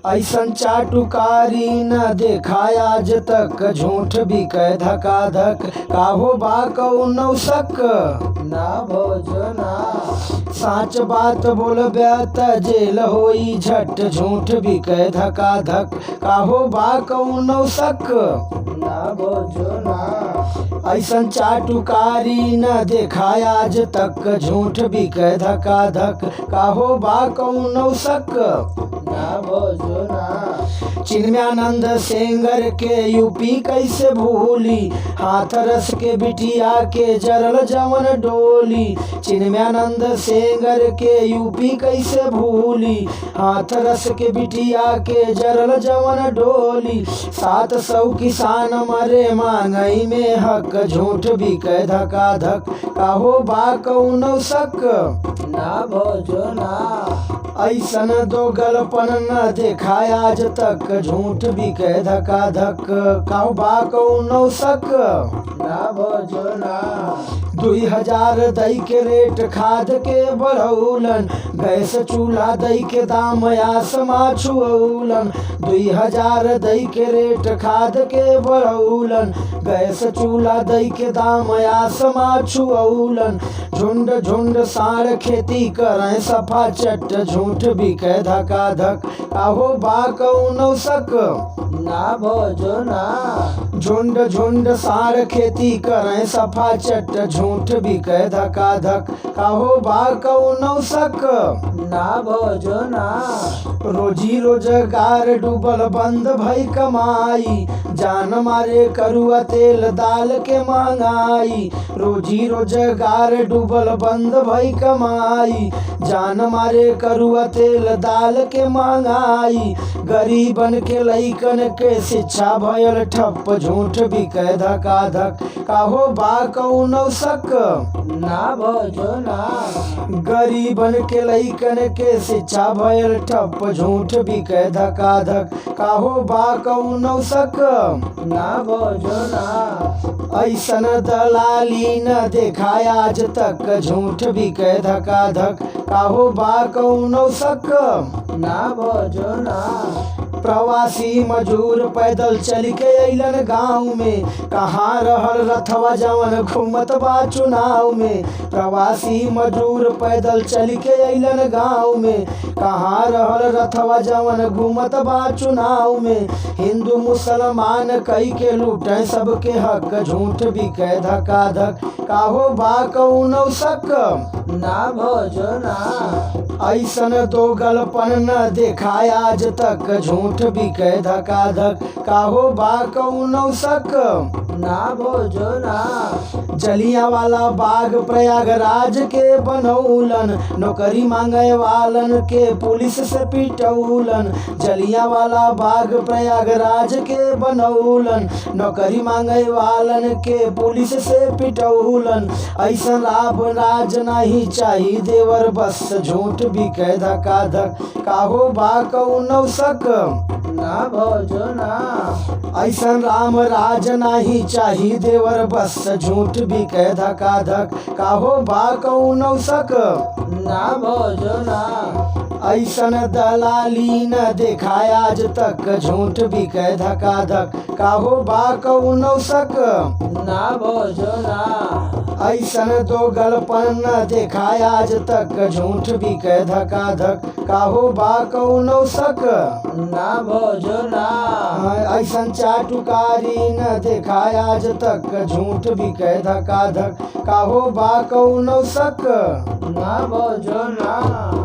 ऐसन चाटुकारी न देखाया आज तक, झूठ बिकै धकाधक, काहो बा कौनो शक ना भोजना। साच बात बोलबे त जेल होई झट, झूठ बिकै धकाधक, काहो बा कौनो शक ना भोजना। ऐसन चाटुकारी न देखाया आज तक, झूठ बिकै धकाधक, काहो बा कौनो शक ना भोजना। चिन्मयानंद सेंगर के यूपी कैसे भूली, हाथरस के बिटिया के जरल जवन डोली। चिन्मयानंद सेंगर के यूपी कैसे भूली, हाथरस के बिटिया के जरल जवन डोली। 700 किसान मरे मांगई में हक, झूठ बिकै धकाधक, काहो बा कौनो शक ना भोजना। ऐसन दो गलपन न देखाया आज तक, झूठ बिकै धकाधक, काहो बा कौनो शक ना भोजना। 2000 दई के रेट खाद के बढ़ौलन, गैस चूल्हा दई के दाम आसमा छुअलन। 2000 दई के रेट खाद के बढ़ौलन, गैस चूल्हा दई के दाम आसमा छुअलन। झुंड झुंड साढ़ खेती करें सफा चट, झूठ बिकै धकाधक, काहो बा कौनो शक ना भोजना। झुंड झुंड साढ़ खेती करें सफा चट, झूठ बिकै धकाधक, काहो बा कौनो शक ना भोजना। रोजी रोजगार डूबल बंद भई कमाई, जान मारे करुआ तेल दाल के महंगाई। रोजी रोजगार डूबल बंद भई कमाई, जान मारे करुआ तेल दाल के महंगाई। गरीबन के लइकन के शिक्षा भयल ठप, झूठ बिकै धकाधक, काहो बा कौनो शक ना भोजना। गरीबन के लइकन के शिक्षा भयल ठप, झूठ बिकै धकाधक, काहो बा कौनो शक ना भोजना। ऐसन दलाली न देखाया आज तक, झूठ बिकै धकाधक, काहो बा कौनो शक ना भोजना। प्रवासी मजूर पैदल चल के अइलन गाँव में, कहाँ रहल रथवा जवन घूमत बा चुनाव में। प्रवासी मजूर पैदल चल के अइलन गाँव में, कहाँ रहल रथवा जवन घूमत बा चुनाव में। हिंदू मुसलमान कई के लूटें सबके हक, झूठ बिकै धकाधक, काहो बा कौनो शक ना भोजना। ऐसन दो गलपन न देखाया आज तक, झूठ बिकै धकाधक, काहो बा कौनो शक ना भोजना। जलियांवाला बाग प्रयागराज के बनौलन, नौकरी मांगे वालन के पुलिस से पिटौलन। जलियांवाला बाग प्रयागराज के बनौलन, नौकरी मांगे वालन के पुलिस से पिटौलन। ऐसन लाभ राज नहीं चाही देवर बस, झूठ बिकै धकाधक, काहो बा कौनो शक ना भोजना। ऐसन राम राज नहीं चाही देवर बस, झूठ बिकै धकाधक, काहो बा कौनो शक ना भोजना। ऐसन दलाली न देखाया आज तक, झूठ बिकै धकाधक, काहो बा कौनो शक ना भोजना। ऐसन दो गलपन न देखाया आज तक, झूठ बिकै धकाधक, काहो बा कौनो शक ना भोजना। ऐसन चाटुकारी न देखाया आज तक, झूठ बिकै धकाधक, काहो बा कौनो शक ना भोजना।